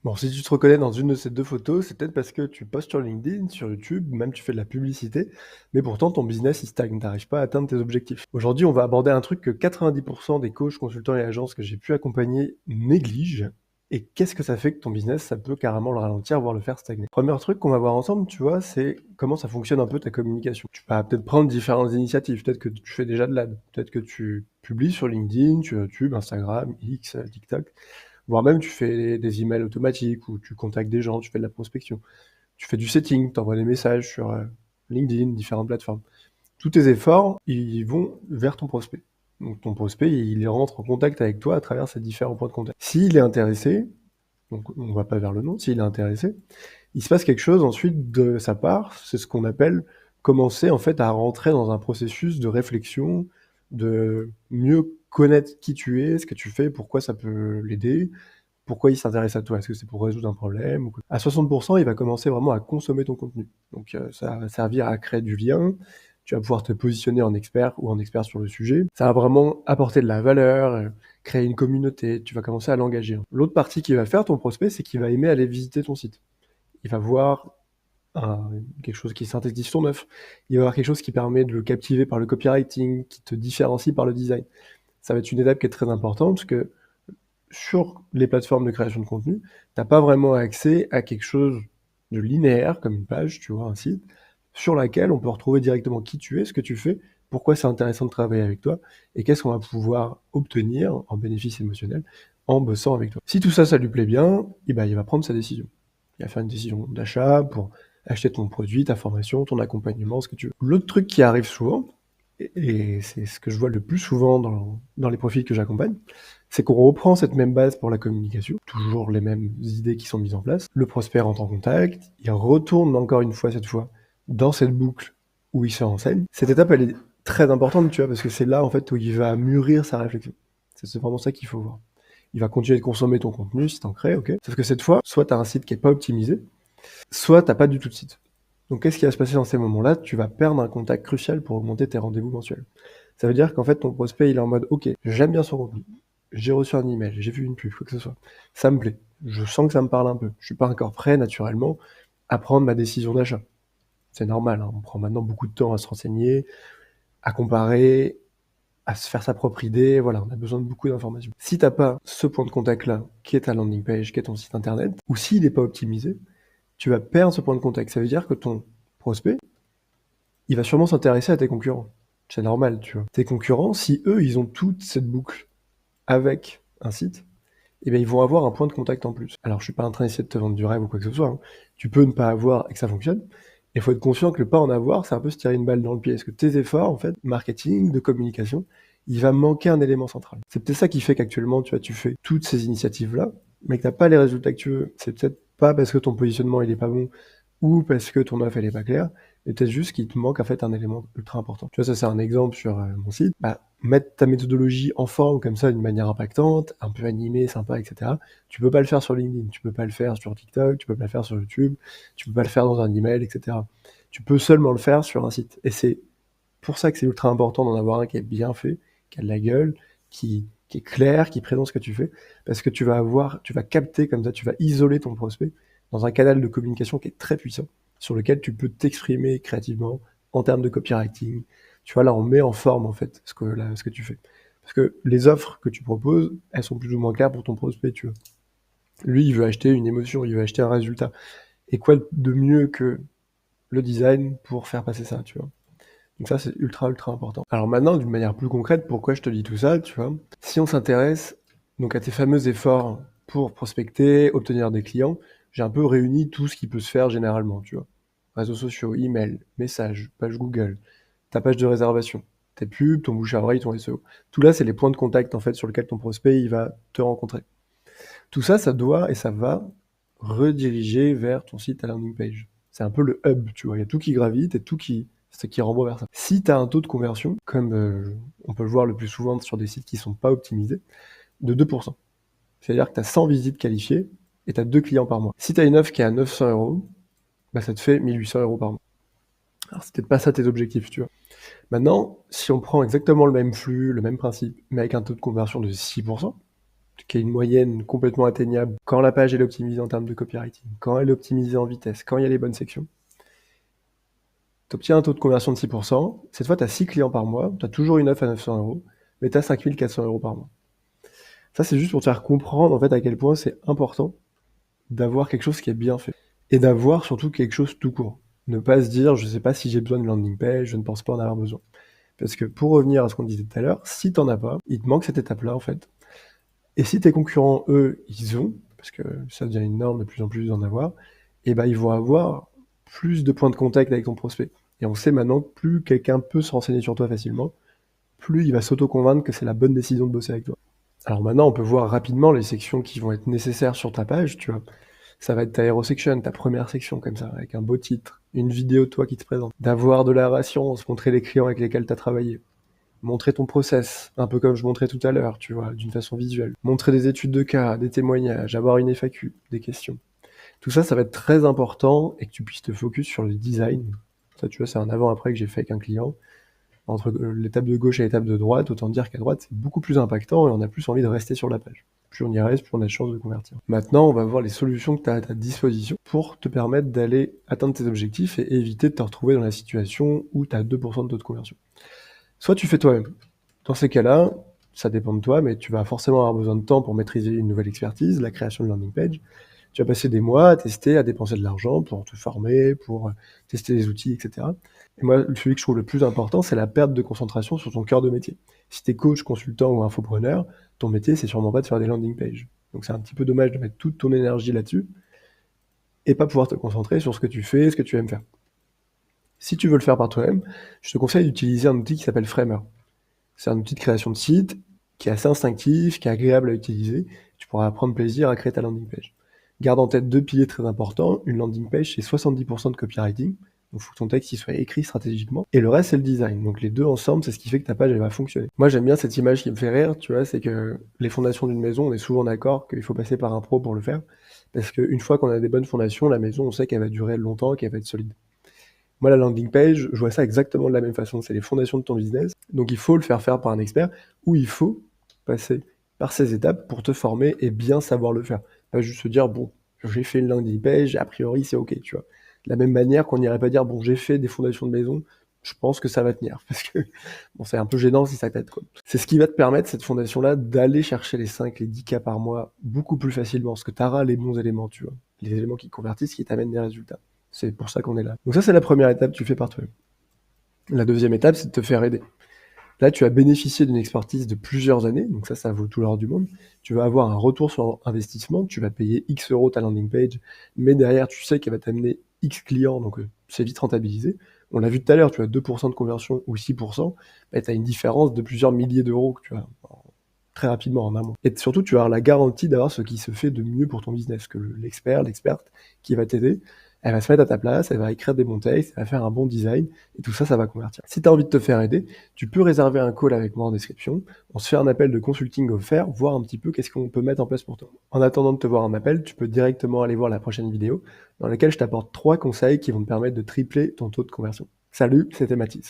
Bon, si tu te reconnais dans une de ces 2 photos, c'est peut-être parce que tu postes sur LinkedIn, sur YouTube, ou même tu fais de la publicité, mais pourtant ton business il stagne, tu arrives pas à atteindre tes objectifs. Aujourd'hui, on va aborder un truc que 90 des coachs, consultants et agences que j'ai pu accompagner négligent. Et qu'est-ce que ça fait que ton business, ça peut carrément le ralentir, voire le faire stagner? Premier truc qu'on va voir ensemble, tu vois, c'est comment ça fonctionne un peu ta communication. Tu vas peut-être prendre différentes initiatives, peut-être que tu fais déjà de l'ad, peut-être que tu publies sur LinkedIn, sur YouTube, Instagram, X, TikTok. Voire même tu fais des emails automatiques ou tu contactes des gens, tu fais de la prospection. Tu fais du setting, tu envoies des messages sur LinkedIn, différentes plateformes. Tous tes efforts, ils vont vers ton prospect. Donc ton prospect, il rentre en contact avec toi à travers ces différents points de contact. S'il est intéressé, donc on va pas vers le nom, s'il est intéressé, il se passe quelque chose ensuite de sa part, c'est ce qu'on appelle commencer en fait à rentrer dans un processus de réflexion, de mieux connaître qui tu es, ce que tu fais, pourquoi ça peut l'aider, pourquoi il s'intéresse à toi. Est-ce que c'est pour résoudre un problème ou quoi? À 60%, il va commencer vraiment à consommer ton contenu. Donc ça va servir à créer du lien, tu vas pouvoir te positionner en expert ou en expert sur le sujet. Ça va vraiment apporter de la valeur, créer une communauté, tu vas commencer à l'engager. L'autre partie qu'il va faire, ton prospect, c'est qu'il va aimer aller visiter ton site. Il va voir quelque chose qui synthétise ton offre. Il va voir quelque chose qui permet de le captiver par le copywriting, qui te différencie par le design. Ça va être une étape qui est très importante parce que sur les plateformes de création de contenu, t'as pas vraiment accès à quelque chose de linéaire, comme une page, tu vois, un site, sur laquelle on peut retrouver directement qui tu es, ce que tu fais, pourquoi c'est intéressant de travailler avec toi, et qu'est-ce qu'on va pouvoir obtenir en bénéfice émotionnel en bossant avec toi. Si tout ça, ça lui plaît bien, eh ben, il va prendre sa décision. Il va faire une décision d'achat pour acheter ton produit, ta formation, ton accompagnement, ce que tu veux. L'autre truc qui arrive souvent, et c'est ce que je vois le plus souvent dans les profils que j'accompagne, c'est qu'on reprend cette même base pour la communication, toujours les mêmes idées qui sont mises en place. Le prospect rentre en contact, il retourne encore une fois cette fois dans cette boucle où il se renseigne. Cette étape, elle est très importante, tu vois, parce que c'est là en fait où il va mûrir sa réflexion. C'est vraiment ça qu'il faut voir. Il va continuer de consommer ton contenu si t'en crées, ok. Sauf que cette fois, soit t'as un site qui est pas optimisé, soit t'as pas du tout de site. Donc qu'est-ce qui va se passer dans ces moments-là? Tu vas perdre un contact crucial pour augmenter tes rendez-vous mensuels. Ça veut dire qu'en fait ton prospect il est en mode ok, j'aime bien son contenu, j'ai reçu un email, j'ai vu une pub, quoi que ce soit. Ça me plaît, je sens que ça me parle un peu. Je suis pas encore prêt naturellement à prendre ma décision d'achat. C'est normal, hein. On prend maintenant beaucoup de temps à se renseigner, à comparer, à se faire sa propre idée, voilà, on a besoin de beaucoup d'informations. Si t'as pas ce point de contact-là, qui est ta landing page, qui est ton site internet, ou s'il n'est pas optimisé, tu vas perdre ce point de contact. Ça veut dire que ton prospect, il va sûrement s'intéresser à tes concurrents. C'est normal, tu vois. Tes concurrents, si eux, ils ont toute cette boucle avec un site, eh bien, ils vont avoir un point de contact en plus. Alors, je suis pas en train d'essayer de te vendre du rêve ou quoi que ce soit, hein. Tu peux ne pas avoir et que ça fonctionne. Il faut être conscient que le pas en avoir, c'est un peu se tirer une balle dans le pied. Parce que tes efforts, en fait, marketing, de communication, il va manquer un élément central. C'est peut-être ça qui fait qu'actuellement, tu vois, tu fais toutes ces initiatives-là, mais que t'as pas les résultats que tu veux. C'est peut-être pas parce que ton positionnement, il est pas bon, ou parce que ton offre, elle est pas claire, et peut-être juste qu'il te manque, en fait, un élément ultra important. Tu vois, ça, c'est un exemple sur mon site. Bah, mettre ta méthodologie en forme comme ça d'une manière impactante, un peu animée, sympa, etc. Tu peux pas le faire sur LinkedIn, tu peux pas le faire sur TikTok, tu peux pas le faire sur YouTube, tu peux pas le faire dans un email, etc. Tu peux seulement le faire sur un site. Et c'est pour ça que c'est ultra important d'en avoir un qui est bien fait, qui a de la gueule, qui est clair, qui présente ce que tu fais, parce que tu vas capter comme ça, tu vas isoler ton prospect dans un canal de communication qui est très puissant, sur lequel tu peux t'exprimer créativement en termes de copywriting. Tu vois, là, on met en forme, en fait, ce que tu fais. Parce que les offres que tu proposes, elles sont plus ou moins claires pour ton prospect, tu vois. Lui, il veut acheter une émotion, il veut acheter un résultat. Et quoi de mieux que le design pour faire passer ça, tu vois. Donc ça, c'est ultra, ultra important. Alors maintenant, d'une manière plus concrète, pourquoi je te dis tout ça, tu vois. Si on s'intéresse donc à tes fameux efforts pour prospecter, obtenir des clients, j'ai un peu réuni tout ce qui peut se faire généralement, tu vois. Réseaux sociaux, email, messages, page Google, ta page de réservation, tes pubs, ton bouche à oreille, ton SEO. Tout là, c'est les points de contact en fait sur lesquels ton prospect il va te rencontrer. Tout ça, ça doit et ça va rediriger vers ton site à landing page. C'est un peu le hub, tu vois. Il y a tout qui gravite et c'est qui renvoie vers ça. Si tu as un taux de conversion, comme on peut le voir le plus souvent sur des sites qui sont pas optimisés, de 2%. C'est-à-dire que tu as 100 visites qualifiées et tu as 2 clients par mois. Si tu as une offre qui est à 900 euros, bah ça te fait 1800 euros par mois. Alors c'est peut-être pas ça tes objectifs, tu vois. Maintenant, si on prend exactement le même flux, le même principe, mais avec un taux de conversion de 6%, qui est une moyenne complètement atteignable, quand la page elle est optimisée en termes de copywriting, quand elle est optimisée en vitesse, quand il y a les bonnes sections, tu obtiens un taux de conversion de 6%. Cette fois, tu as 6 clients par mois, tu as toujours une offre à 900 euros, mais tu as 5 400 euros par mois. Ça, c'est juste pour te faire comprendre en fait à quel point c'est important d'avoir quelque chose qui est bien fait. Et d'avoir surtout quelque chose tout court. Ne pas se dire, je sais pas si j'ai besoin de landing page, je ne pense pas en avoir besoin. Parce que pour revenir à ce qu'on disait tout à l'heure, si t'en as pas, il te manque cette étape-là en fait. Et si tes concurrents, eux, ils ont, parce que ça devient une norme de plus en plus d'en avoir, et ben ils vont avoir plus de points de contact avec ton prospect. Et on sait maintenant que plus quelqu'un peut se renseigner sur toi facilement, plus il va s'auto-convaincre que c'est la bonne décision de bosser avec toi. Alors maintenant, on peut voir rapidement les sections qui vont être nécessaires sur ta page, tu vois. Ça va être ta hero section, ta première section comme ça, avec un beau titre, une vidéo de toi qui te présente, d'avoir de la rassurance, montrer les clients avec lesquels tu as travaillé, montrer ton process, un peu comme je montrais tout à l'heure, tu vois, d'une façon visuelle, montrer des études de cas, des témoignages, avoir une FAQ, des questions. Tout ça, ça va être très important et que tu puisses te focus sur le design. Ça, tu vois, c'est un avant-après que j'ai fait avec un client. Entre l'étape de gauche et l'étape de droite, autant dire qu'à droite, c'est beaucoup plus impactant et on a plus envie de rester sur la page. Plus on y reste, plus on a de chances de convertir. Maintenant, on va voir les solutions que tu as à ta disposition pour te permettre d'aller atteindre tes objectifs et éviter de te retrouver dans la situation où tu as 2% de taux de conversion. Soit tu fais toi-même. Dans ces cas-là, ça dépend de toi, mais tu vas forcément avoir besoin de temps pour maîtriser une nouvelle expertise, la création de landing page. Tu vas passer des mois à tester, à dépenser de l'argent pour te former, pour tester les outils, etc. Et moi, celui que je trouve le plus important, c'est la perte de concentration sur ton cœur de métier. Si tu es coach, consultant ou infopreneur, ton métier, c'est sûrement pas de faire des landing pages. Donc c'est un petit peu dommage de mettre toute ton énergie là-dessus et pas pouvoir te concentrer sur ce que tu fais, ce que tu aimes faire. Si tu veux le faire par toi-même, je te conseille d'utiliser un outil qui s'appelle Framer. C'est un outil de création de site qui est assez instinctif, qui est agréable à utiliser. Tu pourras prendre plaisir à créer ta landing page. Garde en tête deux piliers très importants. Une landing page, c'est 70% de copywriting. Donc, il faut que ton texte il soit écrit stratégiquement. Et le reste, c'est le design. Donc, les deux ensemble, c'est ce qui fait que ta page, elle va fonctionner. Moi, j'aime bien cette image qui me fait rire, tu vois, c'est que les fondations d'une maison, on est souvent d'accord qu'il faut passer par un pro pour le faire. Parce qu'une fois qu'on a des bonnes fondations, la maison, on sait qu'elle va durer longtemps, qu'elle va être solide. Moi, la landing page, je vois ça exactement de la même façon. C'est les fondations de ton business. Donc, il faut le faire faire par un expert ou il faut passer par ces étapes pour te former et bien savoir le faire. Pas juste se dire, bon, j'ai fait une landing page, a priori, c'est OK, tu vois. De la même manière qu'on n'irait pas dire, bon, j'ai fait des fondations de maison, je pense que ça va tenir. Parce que, bon, c'est un peu gênant si ça t'aide, quoi. C'est ce qui va te permettre, cette fondation-là, d'aller chercher les 5, les 10 cas par mois beaucoup plus facilement. Parce que tu auras les bons éléments, tu vois. Les éléments qui convertissent, qui t'amènent des résultats. C'est pour ça qu'on est là. Donc ça, c'est la première étape, tu fais par toi-même. La deuxième étape, c'est de te faire aider. Là, tu as bénéficié d'une expertise de plusieurs années, donc ça vaut tout l'or du monde. Tu vas avoir un retour sur investissement, tu vas payer X euros ta landing page, mais derrière, tu sais qu'elle va t'amener X clients, donc c'est vite rentabilisé. On l'a vu tout à l'heure, tu as 2% de conversion ou 6%, bah, tu as une différence de plusieurs milliers d'euros que tu as très rapidement en amont. Et surtout, tu as la garantie d'avoir ce qui se fait de mieux pour ton business, que l'experte qui va t'aider, elle va se mettre à ta place, elle va écrire des bons textes, elle va faire un bon design, et tout ça, ça va convertir. Si tu as envie de te faire aider, tu peux réserver un call avec moi en description. On se fait un appel de consulting offert, voir un petit peu qu'est-ce qu'on peut mettre en place pour toi. En attendant de te voir en appel, tu peux directement aller voir la prochaine vidéo, dans laquelle je t'apporte 3 conseils qui vont te permettre de tripler ton taux de conversion. Salut, c'était Mathis.